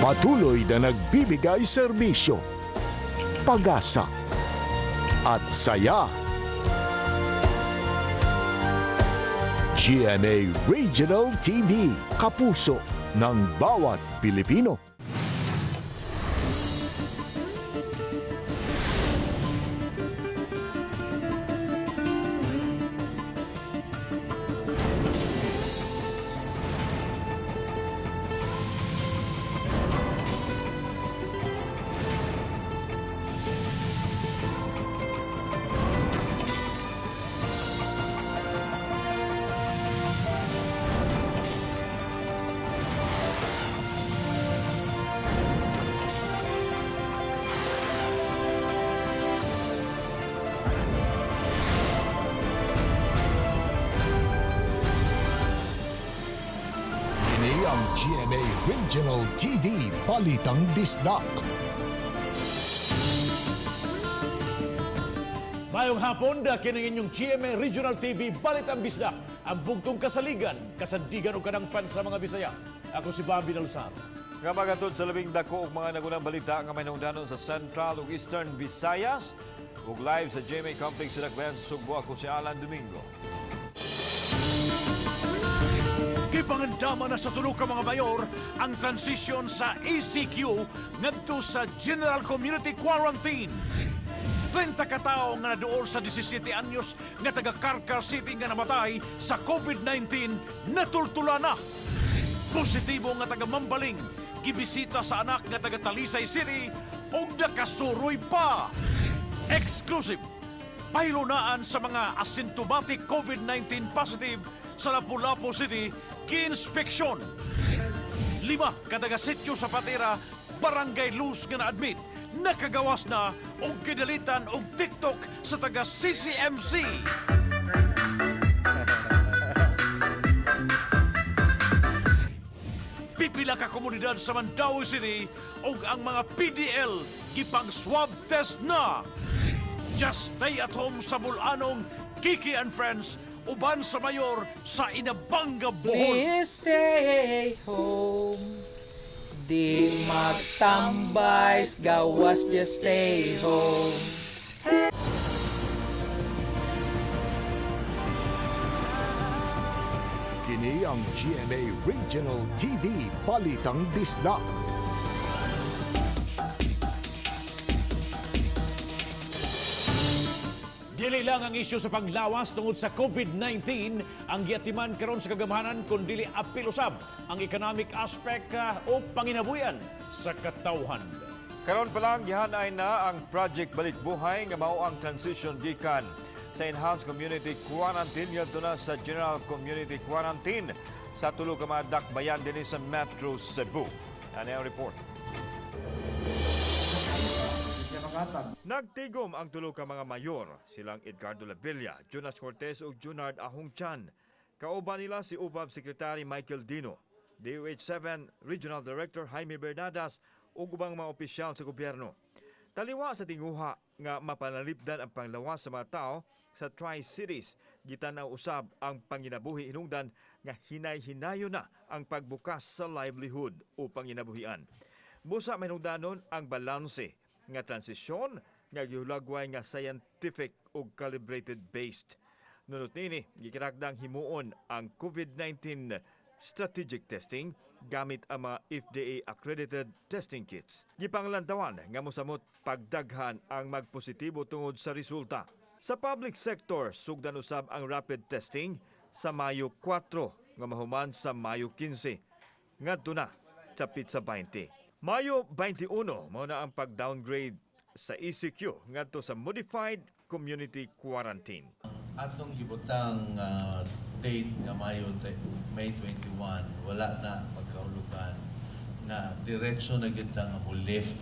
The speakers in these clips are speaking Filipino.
Patuloy na nagbibigay serbisyo, pag-asa at saya. GMA Regional TV, kapuso ng bawat Pilipino. Ang GMA Regional TV, Balitang Bisdak. Mayong hapon, kining inyong GMA Regional TV, Balitang Bisdak, ang bugtong kasaligan, kasandigan o kanang fans sa mga Bisaya. Ako si Bobby Nalsar. Nga magatod sa labing dako og mga nagunang balita nga may naungdanon sa Central ug Eastern Visayas ug live sa GMA Complex sa Dakbayan sa Sugbo. Ako si Alan Domingo. Gipangandama na sa tulo ka mga mayor ang transition sa ECQ ngadto sa General Community Quarantine. 30 ka tawo nga naduol sa 17 anyos nga taga Carcar City nga namatay sa COVID-19 natultula na. Positibo nga taga Mambaling gibisita sa anak nga taga Talisay City ug nakasuroy pa. Exclusive pailunaan sa mga asymptomatic COVID-19 positive sa Lapu-Lapu City, ki-inspeksyon. 5 kadaga sityo sa Patera, Barangay Luz nga na-admit, nakagawas na og kidalitan og TikTok sa taga CCMC. Pipila ka komunidad sa Mandaue City og ang mga PDL gipang swab test na. Just stay at home sa Bulanong, Kiki and Friends, uban sa mayor sa Inabanga, Bohol. Please stay home. Di magtambay, gawas, just stay home. Kini ang GMA Regional TV, Balitang Bisdak. Dili lang ang isyu sa panglawas tungod sa COVID-19 ang giatiman karon sa kagamahanan kundi apil usab ang economic aspect o panginabuyan sa katawhan. Karon pa lang gihanay na ang Project Balik Buhay nga mao ang transition gikan sa Enhanced Community Quarantine ngadto na sa General Community Quarantine sa tulo ka mga dakbayan dinhi sa Metro Cebu. Ano ang report? Nagtigom ang tulo ka mga mayor, silang Edgardo Labilla, Jonas Cortez ug Junard Ahongchan. Kauban nila si UPAB Secretary Michael Dino, DOH-7 Regional Director Jaime Bernadas ug ubang mga opisyal sa gobyerno. Taliwa sa tinguha nga mapanalipdan ang panglawas sa mga tao sa Tri-Cities, gitanaw usab ang panginabuhi hinungdan nga hinay-hinayo na ang pagbukas sa livelihood o panginabuhian. Busa manungdanon ang balanse nga transisyon nga gihulagway nga scientific ug calibrated based. Nunot nini gikirakdang himuon ang COVID-19 strategic testing gamit ang mga FDA accredited testing kits. Gipanglantawan nga mosamot pagdaghan ang magpositibo tungod sa resulta. Sa public sector sugdan usab ang rapid testing sa Mayo 4 nga mahuman sa Mayo 15 ngadto na sa Pizza 20. Mayo 21 mao na ang pag-downgrade sa ECQ ngadto sa Modified Community Quarantine. Atong gibutang date nga May 21, wala na magkahulugan na diretso na kita nga lift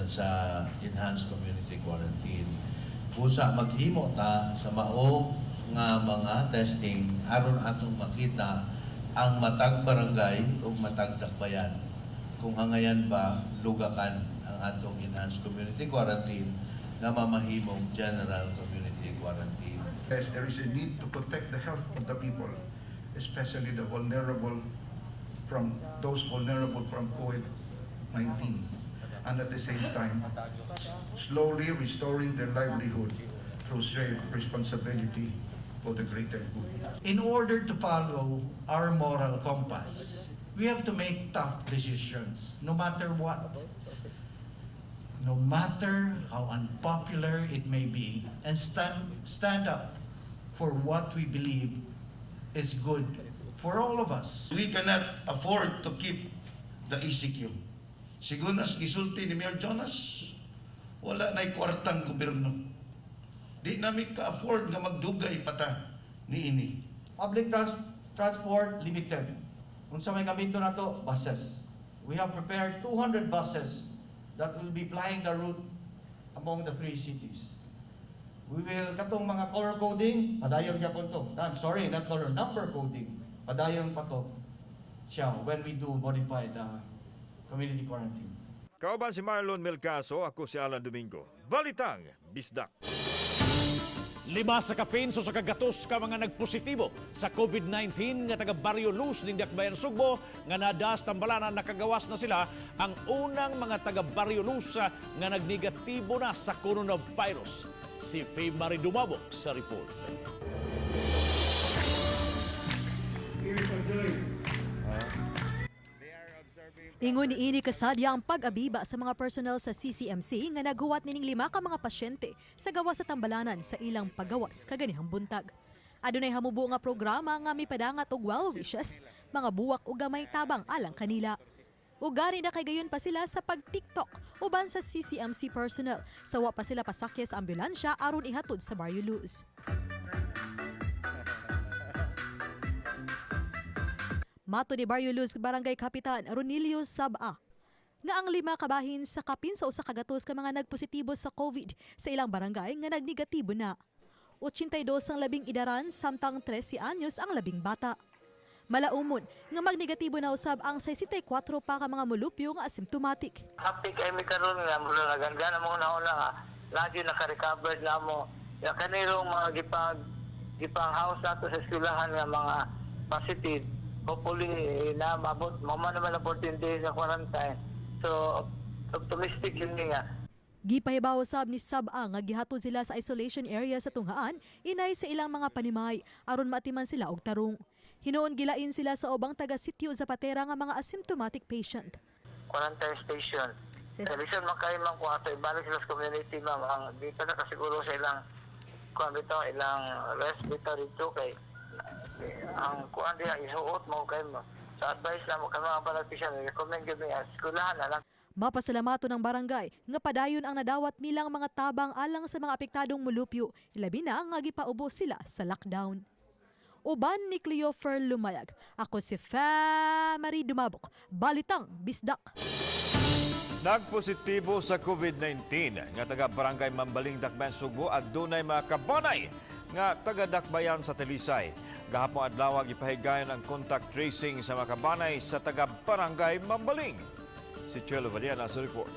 sa Enhanced Community Quarantine. Busa maghimo ta sa mao nga mga testing aron atong makita ang matag barangay o matag dakbayan. Kung hangayan ba lugakan ang atong Enhanced Community Quarantine na mamahimong General Community Quarantine. Yes, there is a need to protect the health of the people, especially the vulnerable from those vulnerable from COVID COVID-19 and at the same time slowly restoring their livelihood through shared responsibility for the greater good. In order to follow our moral compass, we have to make tough decisions, no matter what. No matter how unpopular it may be, and stand up for what we believe is good for all of us. We cannot afford to keep the ECQ. Siguro nas gisulti ni Mayor Jonas, wala na'y kwartang gobyerno. Di namin ka-afford nga magdugay pata ni ini. Public transport limited. Unsa may gamito na to? Buses. We have prepared 200 buses that will be plying the route among the 3 cities. We will, katong mga color coding, padayon gyapon to. I'm sorry, not color, number coding. Padayon pa to siya when we do modified community quarantine. Kauban si Marlon Melcaso, ako si Alan Domingo. Balitang Bisdak. 5 sa kapinso sa kagatos ka mga nagpositibo sa COVID-19 nga taga Barrio Luz ning Dakbayan Sugbo nga nadas tambalanan nakagawas na sila ang unang mga taga Barrio Luz nga nagnegatibo na sa coronavirus. Si Faye Marie Dumabok sa report. Ingon niini kasadya ang pag-abiba sa mga personnel sa CCMC nga naghuwat nining 5 ka mga pasyente sa gawas sa tambalanan sa ilang paggawas kaganihang buntag. Adunay hamubo nga programa nga mipadangat og well wishes, mga buwak ug gamay tabang alang kanila. Ugari na kay gayon pa sila sa pag-TikTok uban sa CCMC personnel sa wa pa sila pasakya sa ambulansya aron ihatod sa Barrio Luz. Mato ni Barrio Luz Barangay Kapitan Ronilio Sab'a nga ang 5 kabahin sa kapin sa usa ka gatos ka mga nagpositibo sa COVID sa ilang barangay nga nagnegatibo na. 82 ang labing idaran samtang 13 anyos ang labing bata. Malaumon nga magnegatibo na usab ang 64 pa ka mga mulupyo nga asymptomatic. Happy kay mi karon nga mula naganda mo na una nga lagi naka-recover na mo. Ya kanirong mga gipang house nato sa eskwelahan nga mga positive. Hopefully, na mabot, naman ang 14 days na quarantine. So, optimistic yun nga. Gipahibaw sab ni Sab'a nga gihatod sila sa isolation area sa tunghaan, inay sa ilang mga panimay, aron maatiman sila og tarong. Hinuon gilain sila sa ubang taga-sityo Zapatera nga mga asymptomatic patient. Quarantine station. Sa reason makay man ko ato, ibalik sila sa community, ma'am. Ang dito na kasiguro sa ilang, kung ilang respiratory to kay ang kuan diha isuot mo kay mo sa advice na mo kay mga politician recommend gyud niya eskwelahan na lang. Mapasalamato ng barangay nga padayon ang nadawat nilang mga tabang alang sa mga apektadong mulupyo, ilabi na nga gipaubos sila sa lockdown. Uban ni Cleofer Lumayag, ako si Faye Marie Dumabok, Balitang Bisdak. Nagpositibo sa COVID-19 nga taga Barangay Mambaling Dakbayan Sugbo at dunay mga kabanay nga taga Dakbayan sa Talisay. Gahapon adlaw gipahigayon ang contact tracing sa mga kabanay sa taga Barangay Mambaling. Si Chelo Valiana sa report.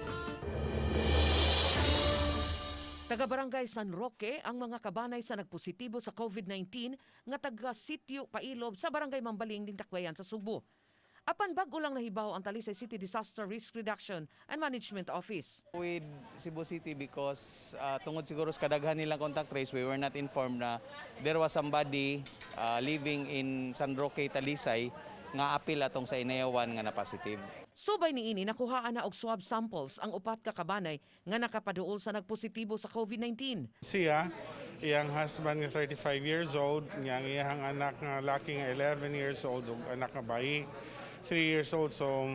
Taga Barangay San Roque ang mga kabanay sa nagpositibo sa COVID-19 nga taga sitio Pailob sa Barangay Mambaling ning Dakbayan sa Sugbo. Apan bago lang nahibaw ang Talisay City Disaster Risk Reduction and Management Office. With Cebu City because tungod siguro sa kadaghan nilang contact trace, we were not informed na there was somebody living in San Roque, Talisay nga apil atong sa inayawan nga na positive. Subay niini nakuhaan na og swab samples ang 4 ka kabanay nga nakapaduol sa nagpositibo sa COVID-19. Siya, iyang husband nga 35 years old, iyang iyang anak nga laki nga 11 years old ug anak nga bayi 3 years old. So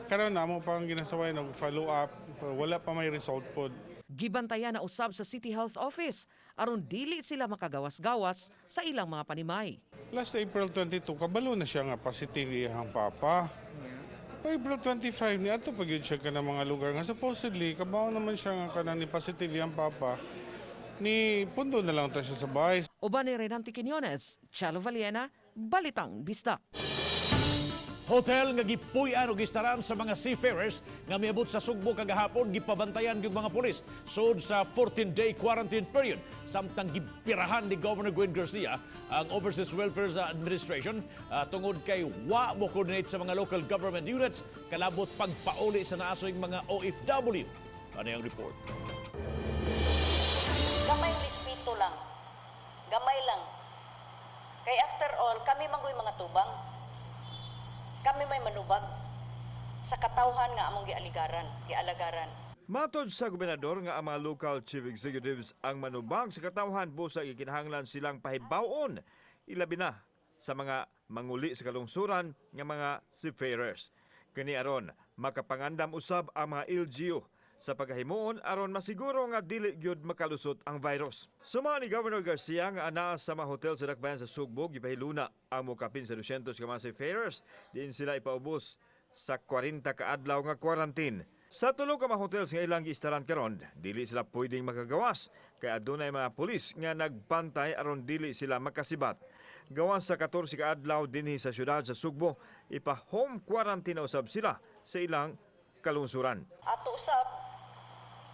karon na mo pang ginasaway og follow up, wala pa may result pod. Gibantayan na usab sa City Health Office aron dili sila makagawas-gawas sa ilang mga panimay. Last April 22 kabalo na siya nga positive iyang papa. April 25 ni ato pag yun siya ka ng mga lugar nga supposedly kabaw naman siya nga kanang ni positive iyang papa. Ni pundo na lang ta siya sa bahay. Uban ni Renante Quiñones, Chalo Valiena, Balitang Bisdak. Hotel nga gipuy-an og gistaran sa mga seafarers nga miabot sa Sugbo kagahapon gipabantayan yung mga pulis sud sa 14-day quarantine period. Samtang gipirahan ni Governor Gwen Garcia ang Overseas Welfare Administration tungod kay wa mo coordinate sa mga local government units kalabot pagpauli sa naasoy mga OFW. Ano yung report? Gamay respeto lang. Gamay lang. Kay after all, kami mangoy mga tubang. Kami may manubag sa katawhan nga among gialagaran. Matod sa gobernador nga ang mga local chief executives ang manubag sa katawhan busa gikinahanglan silang pahibawon ilabi na sa mga manguli sa kalungsuran nga mga seafarers. Kani aron makapangandam usab ang mga LGU sa pagkahimuon aron masiguro nga dili gyud makalusot ang virus. Suma ni Governor Garcia nga anaa sa mga hotel sa dakbayan sa Sugbo gipahiluna ang mukapin sa 200 ka mga seafarers diin sila ipaubos sa 40 ka adlaw nga quarantine. Sa tulo ka mga hotels nga ilang giistaran karon, dili sila pwedeng makagawas kay adunay mga pulis nga nagpantay aron dili sila makasibat. Gawas sa 14 ka adlaw dinhi sa syudad sa Sugbo, ipa-home quarantine usab sila sa ilang kalungsuran. Ato usab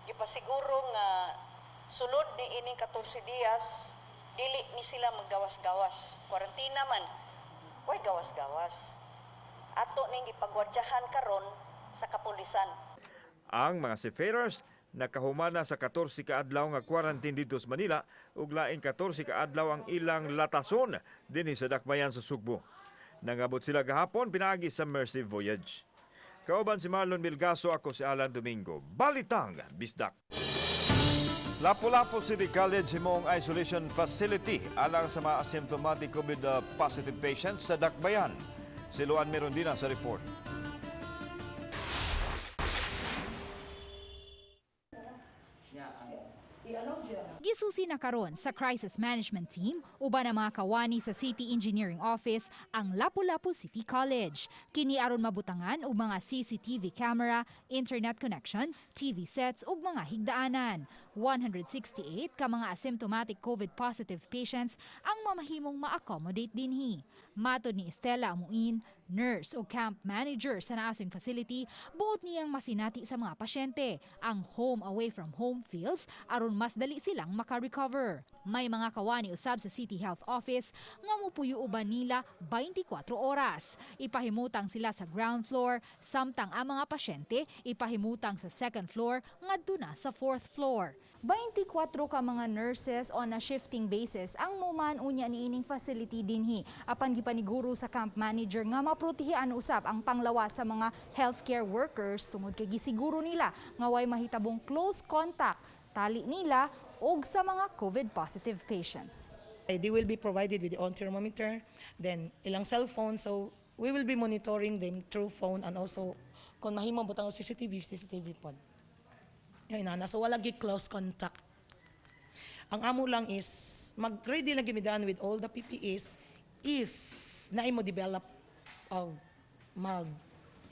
gipasiguro nga sulod ni ining 14 dias dili ni sila maggawas-gawas. Kwarantina man. Way gawas-gawas. Ato ning gipagwardyahan karon sa kapulisan. Ang mga seafarers nakahumana sa 14 ka adlaw nga quarantine dito sa Manila ug laing 14 ka adlaw ang ilang latason dinhi sa dakbayan sa Sugbo. Nangabot sila gahapon pinaagi sa Mercy Voyage. Kauban si Marlon Milgaso, ako si Alan Domingo. Balitang Bisdak. Lapu-Lapu City College himong isolation facility alang sa mga asymptomatic COVID positive patients sa dakbayan. Si Luan Merondina sa report. Gisusi na karon sa crisis management team uban ang mga kawani sa City Engineering Office ang Lapu-Lapu City College. Kini aron mabutangan og mga CCTV camera, internet connection, TV sets ug mga higdaanan. 168 ka mga asymptomatic COVID positive patients ang mamahimong ma-accommodate dinhi. Matod ni Estela Amuin, nurse o camp manager sa naasing facility, buot niyang masinati sa mga pasyente ang home away from home feels aron mas dali silang makarecover. May mga kawani usab sa City Health Office nga mupuyo uban nila 24 oras. Ipahimutang sila sa ground floor, samtang ang mga pasyente ipahimutang sa second floor ngadto na sa fourth floor. 24 ka mga nurses on a shifting basis ang muman unya niining facility dinhi. Apan gipaniguro sa camp manager nga maprotehian usab ang panglawas sa mga healthcare workers tungod kay gisiguro nila nga way mahitabong close contact tali nila og sa mga COVID positive patients. They will be provided with their own thermometer, then ilang cellphone, so we will be monitoring them through phone and also kung mahimong butang o CCTV pod. Yan na, so wala gi close contact. Ang amo lang is mag-ready lang gimidan with all the PPEs if na mo develop of mild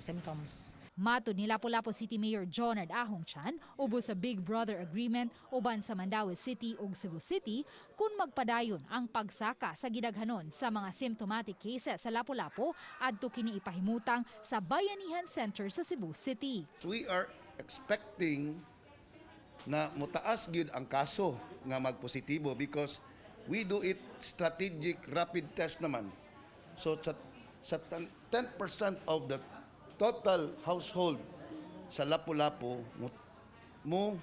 symptoms. Matod ni Lapu-Lapu City Mayor Jonard Ahongchan, ubos sa Big Brother Agreement uban sa Mandaue City ug Cebu City kung magpadayon ang pagsaka sa gidaghanon sa mga symptomatic cases sa Lapu-Lapu adto kini ipahimutang sa Bayanihan Center sa Cebu City. We are expecting na mutaas gyud ang kaso nga magpositibo because we do it strategic rapid test naman. So sa 10% of the total household sa Lapu-Lapu mo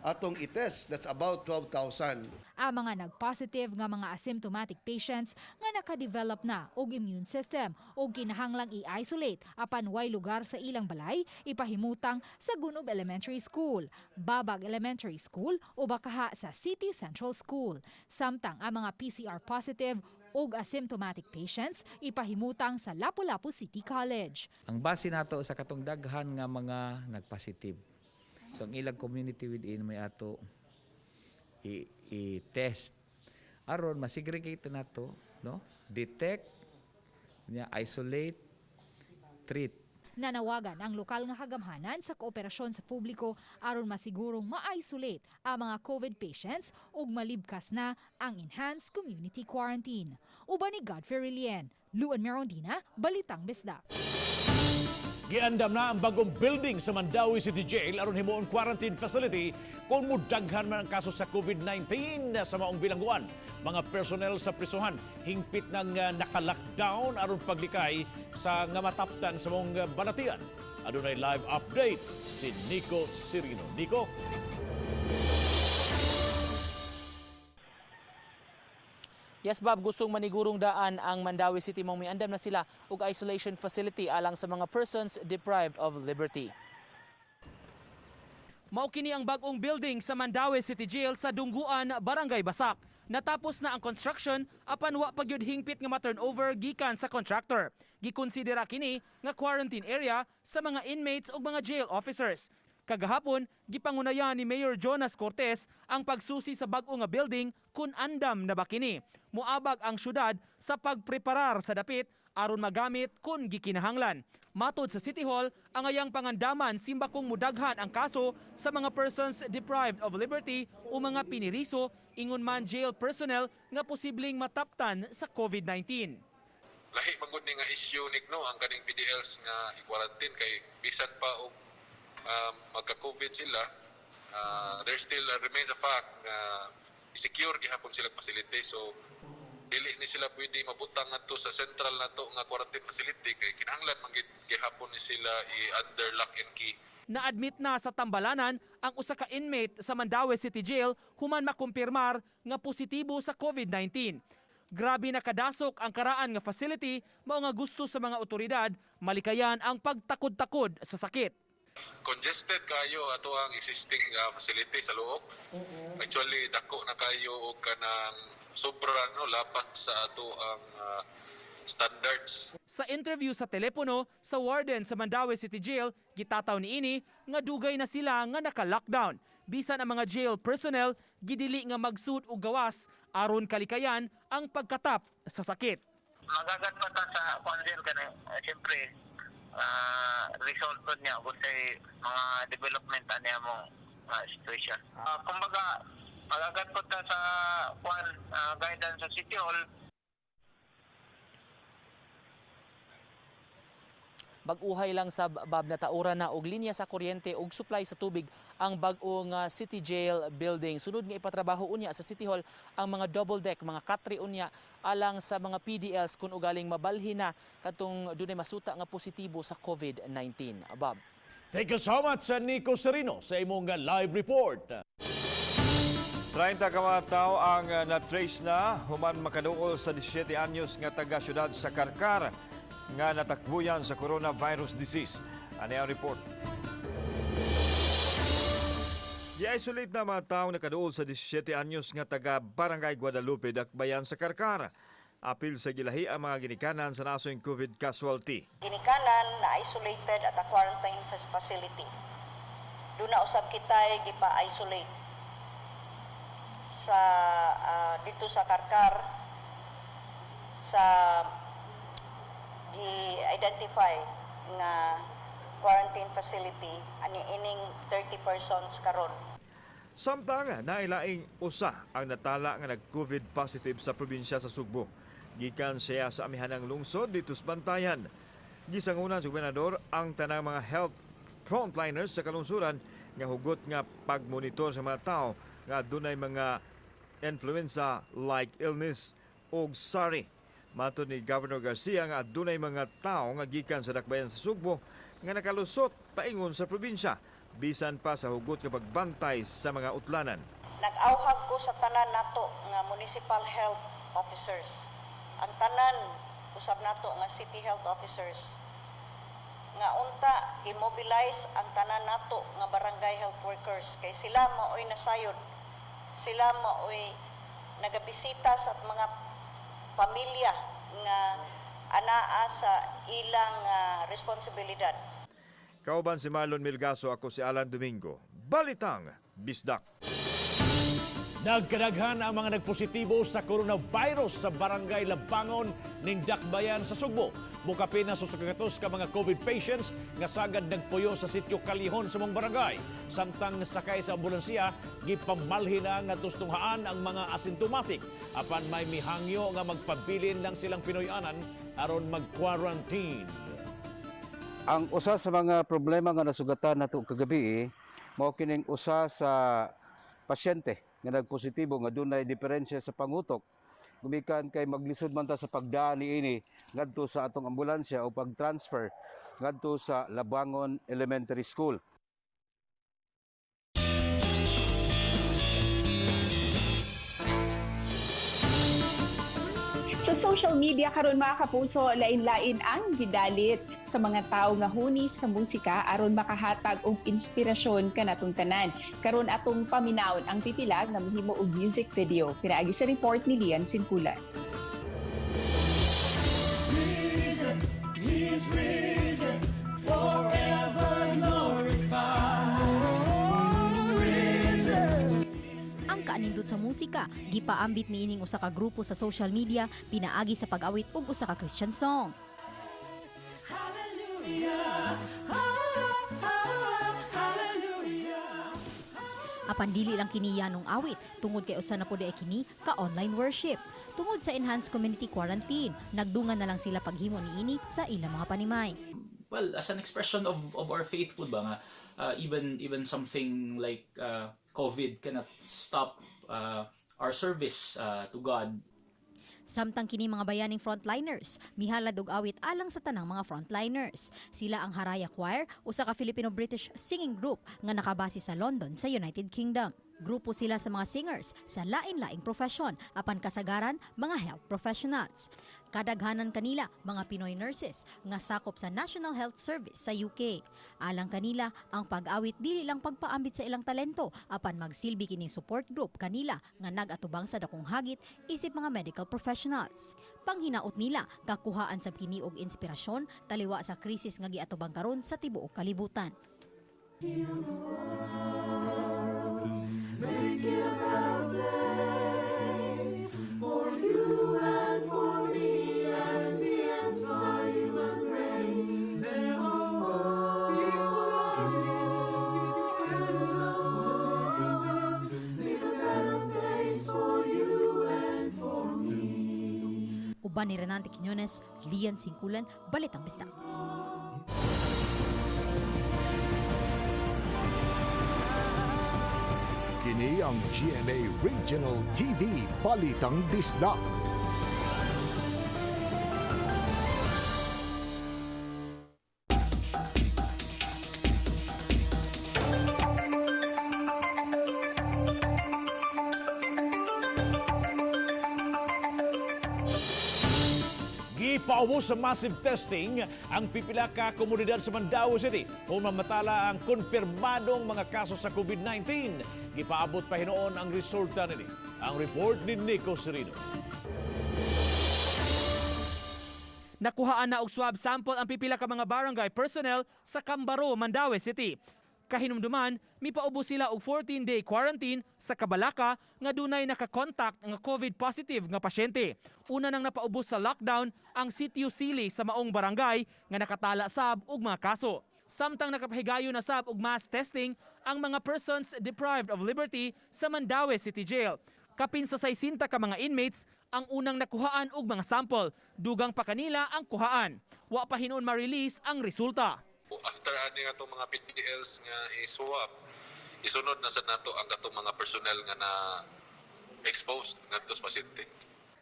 atong i-test, that's about 12,000. Ang mga nag-positive nga mga asymptomatic patients nga nakadevelop na og immune system o kinahanglang i-isolate apan way lugar sa ilang balay, ipahimutang sa Gunob Elementary School, Babag Elementary School o bakaha sa City Central School. Samtang ang mga PCR positive og asymptomatic patients ipahimutang sa Lapu-Lapu City College. Ang base nato sa katong daghan nga mga nagpositive. So ang ilang community within may ato i-test aron masegregate nato, no? Detect, isolate, treat. Nanawagan ang lokal nga kagamhanan sa kooperasyon sa publiko aron masigurong ma-isolate ang mga COVID patients ug malibkas na ang enhanced community quarantine. Uban ni Godfrey Rilien, Luan Merondina, Balitang Bisdak. Giandam na ang bagong building sa Mandawi City Jail aron himuon quarantine facility kung mudaghan man ang kaso sa COVID-19 sa maong bilangguan. Mga personnel sa prisuhan hingpit ng naka-lockdown aron paglikay sa nga mataptan sa maong balatian. Adunay live update si Nico Sirino. Nico? Yes, Bob, gustong manigurong daan ang Mandawi City mong miandam na sila ug isolation facility alang sa mga persons deprived of liberty. Mao kini ang bag-ong building sa Mandawi City Jail sa Dungguan, Barangay Basak. Natapos na ang construction apan wa pa gyud hingpit nga ma-turnover gikan sa contractor. Gikonsidera kini nga quarantine area sa mga inmates ug mga jail officers. Kagahapon, gipangunayan ni Mayor Jonas Cortez ang pagsusi sa bag-o nga building kun andam na ba kini. Muabag ang syudad sa pagpreparar sa dapit aron magamit kun gikinahanglan. Matod sa City Hall, ang ayang pangandaman simbakong mudaghan ang kaso sa mga persons deprived of liberty o mga piniriso ingon man jail personnel nga posibleng mataptan sa COVID-19. Lahi magud ni nga issue nikno ang kaning PDLs nga i-quarantine kay bisan pa og magka-COVID sila, there still remains a fact na secure gihapon sila facility. So dili ni sila pwede mabutang ngadto sa central nato nga quarantine facility kay kinahanglan man gihapon ni sila i-under lock and key. Na-admit na sa tambalanan ang usa ka inmate sa Mandawi City Jail human makumpirmar nga positibo sa COVID-19. Grabe na kadasok ang karaan nga facility mao nga gusto sa mga otoridad malikayan ang pagtakod-takod sa sakit. Congested kayo ato ang existing facility sa loob. Actually dako na kayo og kanang sobra no lapat sa ato ang standards. Sa interview sa telepono sa warden sa Mandawi City Jail, gitataw niini nga dugay na sila nga naka-lockdown. Bisan ang mga jail personnel gidili nga magsud og gawas aron kalikayan ang pagkatap sa sakit. Magagat pa ta sa konsil kanang siyempre result po niya kung sa mga development niya mong situation. Kumbaga, magagat po ta sa guidance sa City Hall. Bag-uhay lang sa Bab na tauran na og linya sa kuryente ug supply sa tubig ang bag-o nga City Jail building. Sunod nga ipatrabaho unya sa City Hall ang mga double deck, mga katri unya alang sa mga PDLs kung ugaling mabalhin na katong dunay masuta nga positibo sa COVID-19. Bob. Thank you so much, Nico Sirino, sa imong live report. 30 ka mga tao ang na-trace na human makaduol sa 17 anyos nga taga-syudad sa Karkar nga natakbuyan sa coronavirus disease. Ano ang report? I-isolate na mga taong nakaduol sa 17 anyos nga taga Barangay Guadalupe, Dakbayan sa Karkar. Apil sa gilahi ang mga ginikanan sa nasong COVID casualty. Ginikanan na isolated at a quarantine facility. Doon na usab kita gipa-isolate sa dito sa Karkar sa gi-identify nga quarantine facility ani ining 30 persons karon. Samtang nailaing usa ang natala nga nag-COVID positive sa probinsya sa Sugbo. Gikan siya sa amihanang lungsod dito sa Bantayan. Gisangunan sa gobernador ang tanang mga health frontliners sa kalungsuran nga hugot nga pagmonitor sa mga tao nga dunay mga influenza-like illness o SARI. Matod ni Governor Garcia nga dunay mga tao nga gikan sa Dakbayan sa Sugbo nga nakalusot paingon sa probinsya bisan pa sa hugot nga pagbantay sa mga utlanan. Nag-awhag ko sa tanan nato nga municipal health officers. Ang tanan usab nato nga city health officers nga unta immobilize ang tanan nato nga barangay health workers kay sila maoy nasayod. Sila maoy nagabisita sa mga pamilya nga anaa sa ilang responsibilidad. Kauban si Marlon Milgaso, ako si Alan Domingo. Balitang Bisdak. Nagkadaghan ang mga nagpositibo sa coronavirus sa barangay Labangon ning Dakbayan sa Sugbo. Mukapin na sa kagatos ka mga COVID patients nga sagad nagpuyo sa sitio Kalihon sa mong barangay. Samtang sakay sa ambulansiya, gipamalhin na nga tustunghaan ang mga asymptomatic. Apan may mihangyo nga magpabilin lang silang Pinoyanan aron mag-quarantine. Ang usa sa mga problema nga nasugatan nato kagabi mao kining usa sa pasyente nga nagpositibo nga dunay diferensya sa pangutok gumikan kay maglisod man ta sa pagdaan niini ngadto sa atong ambulansya o pag-transfer ngadto sa Labangon Elementary School. Sa social media karon mga kapuso, lain-lain ang gidalit sa mga tao nga huni sa musika aron makahatag og inspirasyon kanatong tanan. Karon atong paminawon ang pipilag nga mohimo og music video. Pinaagi sa report ni Lian Sinculan. He's risen, forever glorified. Ang kaanindot sa musika, gipaambit ni ining usa ka grupo sa social media pinaagi sa pag-awit og usa ka Christian song. Apan dili lang kini yanong awit tungod kay usa na pud ay kini ka online worship. Tungod sa enhanced community quarantine, nagdungan na lang sila paghimo niini sa ilang mga panimay. Well, as an expression of our faith po ba nga, even something like COVID cannot stop our service to God. Samtang kini mga bayaning frontliners, mihalad og awit alang sa tanang mga frontliners. Sila ang Haraya Choir, usa ka Filipino-British singing group nga nakabase sa London sa United Kingdom. Grupo sila sa mga singers sa lain-laing profesyon, apan kasagaran mga health professionals. Kadaghanan kanila mga Pinoy nurses nga sakop sa National Health Service sa UK. Alang kanila, ang pag-awit dili lang pagpaambit sa ilang talento, apan magsilbi kining support group kanila nga nag-atubang sa dakong hagit isip mga medical professionals. Panghinaot nila, kakuhaan sab kini og inspirasyon taliwa sa krisis nga giatubang karon sa tibuok kalibutan. Make it a better place for you and for me and the entire human race. There are more people dying if you can love. Make a better place for you and for me. Uban ni Renante Quiñones, Lian Sinculan, Balitang Bisdak. Kini ang GMA Regional TV Balitang Bisdak. Gipaubos sa massive testing ang pipila ka komunidad sa Mandaue City kung mamatala ang konfirmadong mga kaso sa COVID-19. Gipaabot pa hinoon ang resulta nini. Ang report ni Nico Serino. Nakuhaan na og swab sample ang pipila ka mga barangay personnel sa Cambaro, Mandaue City. Kahinumduman, mipaubos sila og 14-day quarantine sa Kabalaka nga dunay nakakontak nga COVID positive nga pasyente. Una nang napaubos sa lockdown ang sitio Sili sa maong barangay nga nakatala sab og mga kaso. Samtang nakapahigayon na sab og mass testing ang mga persons deprived of liberty sa Mandaue City Jail. Kapin sa 60 ka mga inmates ang unang nakuhaan og mga sample. Dugang pa kanila ang kuhaan. Wa pa hinuon ma-release ang resulta. After adding atong mga PDLs nga i-swab, isunod na sa nato ang atong mga personnel nga na exposed ngadto sa pasyente.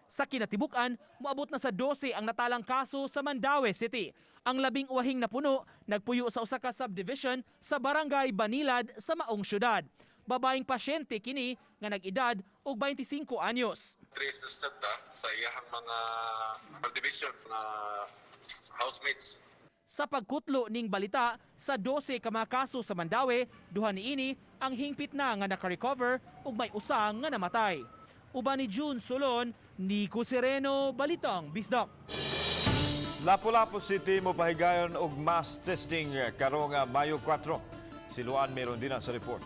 Sa kinatibukan, moabot na sa 12 ang natalang kaso sa Mandaue City. Ang 11 na puno nagpuyo sa usa ka subdivision sa barangay Banilad sa maong syudad. Babaeng pasyente kini nga nag-edad og 25 anyos. Trace na sa iyahang mga subdivision na housemates. Sa pagkutlo ning balita, sa 12 ka mga kaso sa Mandaue, duha niini ang hingpit na nga naka-recover ug may usa nga namatay. Uban ni June Solon, Nico Sereno, Balitang Bisdak. Lapu-Lapu City mo pahigayon og mass testing karong Mayo 4. Siluan meron din sa report.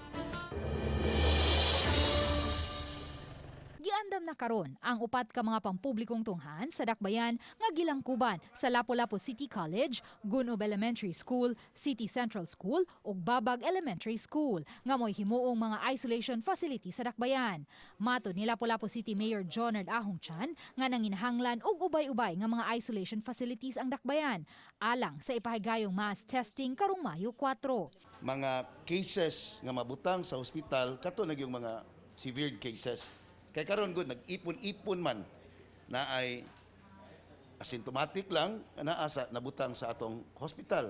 Nagandam na karon ang upat ka mga pampublikong tunghan sa dakbayan nga gilangkuban sa Lapu-Lapu City College, Gunob Elementary School, City Central School ug Babag Elementary School nga mo'y himuong mga isolation facility sa dakbayan. Matod ni Lapu-Lapu City Mayor Jonard Ahongchan nga nanginahanglan og ubay-ubay nga mga isolation facilities ang dakbayan alang sa ipahigayong mass testing karong Mayo 4. Mga cases nga mabutang sa hospital kato yung mga severe cases. Kay karon gud nag-ipon-ipon man na ay asymptomatic lang naa sa nabutang sa atong hospital.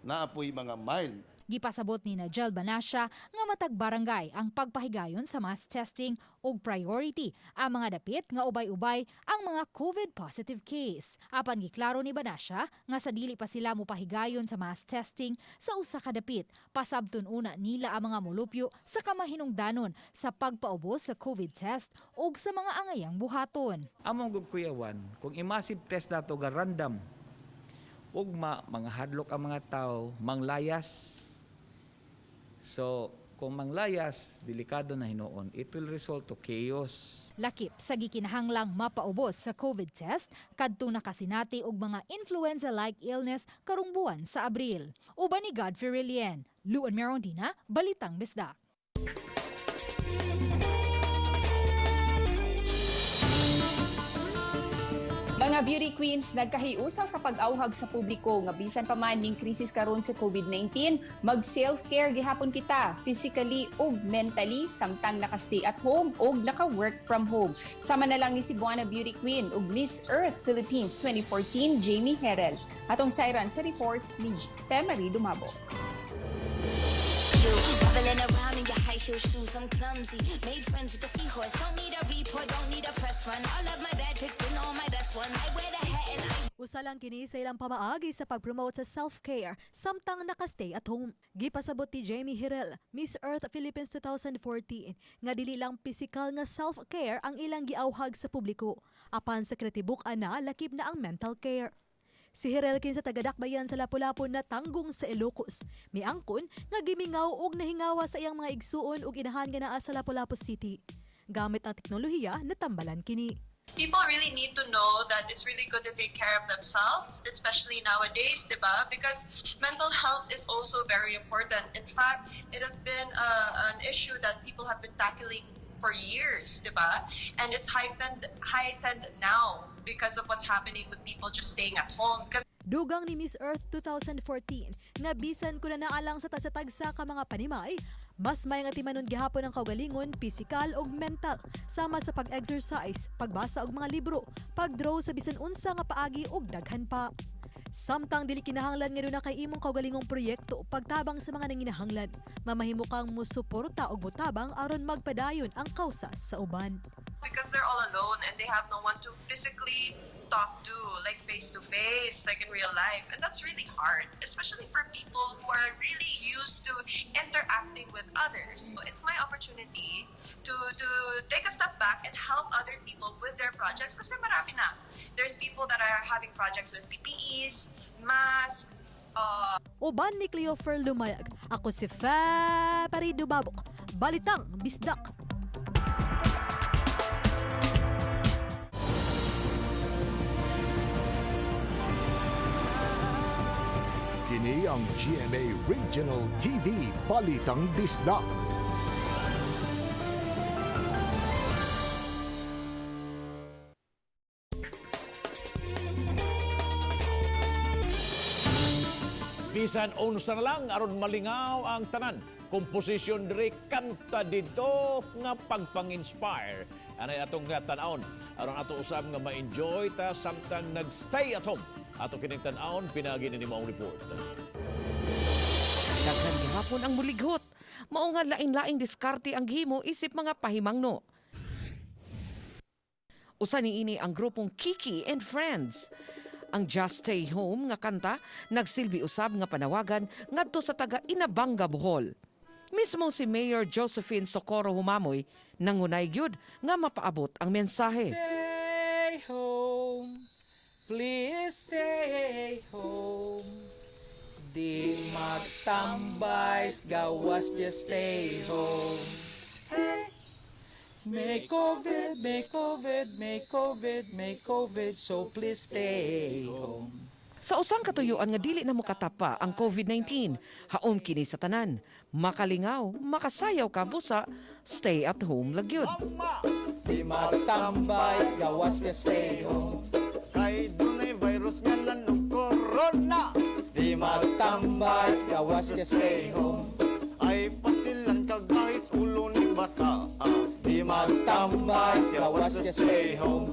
Naapoy mga mild. Gipasabot ni Najel Banasya nga matag barangay ang pagpahigayon sa mass testing ug priority ang mga dapit nga ubay-ubay ang mga COVID positive case. Apan giklaro ni Banasya nga sa dili pa sila mopahigayon sa mass testing sa usa ka dapit, pasabton una nila ang mga molupyo sa kamahinungdanon sa pagpaubos sa COVID test ug sa mga angayang buhaton. Among gugkuyawan, kung i-massive test nato ga random ug mga hadlok ang mga tao, manglayas. So, kung manglayas, delikado na hinuon, it will result to chaos. Lakip sa gikinahanglang mapaubos sa COVID test, kadto nakasinati og mga influenza-like illness karong buwan sa Abril. Uban ni Godfrey Rilien, Luan Merondina, Balitang Bisdak. Mga beauty queens nagkahiusa sa pag-awhag sa publiko nga bisan pa man ning krisis karon sa COVID-19, mag-self-care gihapon kita physically ug mentally samtang naka-stay at home ug naka-work from home. Sama na lang ni Cebuana Beauty Queen ug Miss Earth Philippines 2014 Jamie Herrel. Atong sayran sa report ni Femary Dumabo. Traveling around in your high heel shoes, I'm clumsy. Made friends with the seahorse. Don't need a report, don't need a press run. All of my bad pics been on my best one. I wear the hat and I... Usa lang kini sa ilang pamaagi sa pag-promote sa self-care samtang naka-stay at home. Gipasabot ni Jamie Hirel, Miss Earth Philippines 2014, nga dili lang physical nga self-care ang ilang giawhag sa publiko. Apan sa kretibuk ana lakip na ang mental care. Si Hirel kin sa tagadakbayan sa Lapu-Lapu na tanggong sa Ilocos. Miangkon nga gimingaw og nahingawa sa iyang mga igsuon ug inahan nga naa sa Lapu-Lapu City. Gamit ang teknolohiya natambalan kini. People really need to know that it's really good to take care of themselves, especially nowadays, diba? Because mental health is also very important. In fact, it has been an issue that people have been tackling for years, diba? And it's heightened now because of what's happening with people just staying at home. Dugang ni Miss Earth 2014 nga bisan ko na naalang sa tagsa-tagsa ka mga panimay, mas may nga timanon gihapon ang kaugalingon, physical ug mental, sama sa pag-exercise, pagbasa og mga libro, pag-draw sa bisan unsa nga paagi ug daghan pa. Samtang dili kinahanglan nga doon na kay imong kaugalingong proyekto pagtabang sa mga nanginahanglan, mamahimo kang musuporta og mutabang aron magpadayon ang kausa sa uban. Because they're all alone and they have no one to physically talk to, like face-to-face, like in real life. And that's really hard, especially for people who are really used to interacting with others. So it's my opportunity to take a step back and help other people with their projects kasi marami na. There's people that are having projects with PPEs, masks, Uban ni Cleofer Lumayag, ako si Femary Dumabo, Balitang Bisdak. Kini ang GMA Regional TV Balitang Bisdak. Bisan unsa na lang aron malingaw ang tanan. Komposisyon diri kanta dito nga pagpang-inspire. Anay atong tan-aon aron ato usab nga ma-enjoy ta samtang nagstay at home. Ato kining tan-aon pinagi ni maong report. Daghan gihapon ang mulighot. Mao nga lain-laing diskarte ang gihimo isip mga pahimangno. Usa niini ang grupong Kiki and Friends. Ang Just Stay Home nga kanta nagsilbi usab nga panawagan ngadto sa taga Inabanga, Bohol. Mismo si Mayor Josephine Socorro Humamoy nangunay gyud nga mapaabot ang mensahe. Stay home, please stay home. Di magtambay, gawas, just stay home. Hey, May COVID, may COVID, may COVID, may COVID, so please stay home. Sa usang katuyuan nga dili na mo katapa ang COVID-19, haom kini sa tanan. Makalingaw, makasayaw ka busa, stay at home lagyud. Di magtambay, gawas ka stay home. Kay dunay virus nga lanong corona. Di magtambay, gawas ka stay home. Ay patilan ka guys, ulo ni bata. Di magtambay, gawas ka stay home.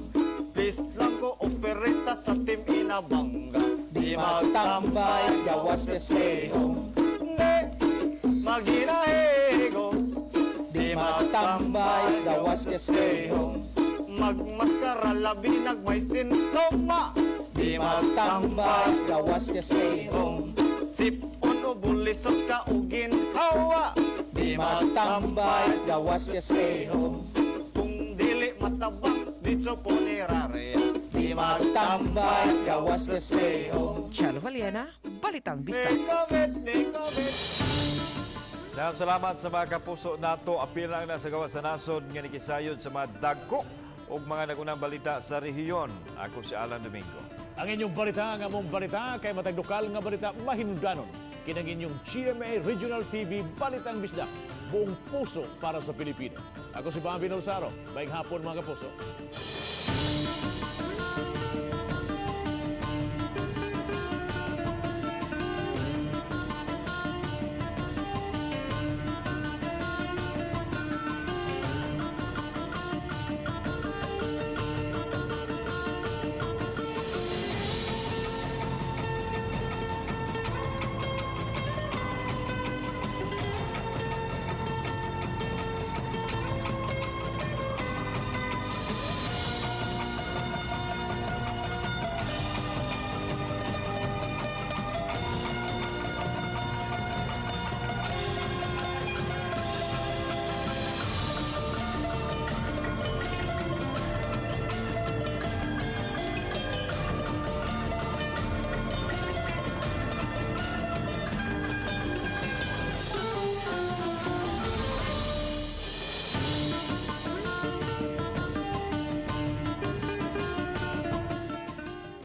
Please lang ko opereta sa team inabangga. Di magtambay, gawas ka stay home. Maginahego. Di magtambay, gawas ka stay home. Magmaskara labi nagmay sintoma. Di magtambay, gawas ka stay home. Sipon o bulisot ka o ginhawa. Di magtambay, gawas ka stay home. Kung dili matabang, dito po ni Rare. Di magtambay, gawas ka stay home. Chalo Valiena, Balitang Bisdak. May COVID, may COVID. Salamat sa mga kapuso nato. Apil lang na sa gawas sa nasod nga nikisayod sa mga dagkung o mga nagunang balita sa rehiyon. Ako si Alan Domingo. Ang inyong balita, ang among balita, kay matagdukal nga balita mahinungdanon. Kinang inyong GMA Regional TV Balitang Bisdak. Buong puso para sa Pilipino. Ako si Bambi Nolsaro. Maayong hapon mga kapuso.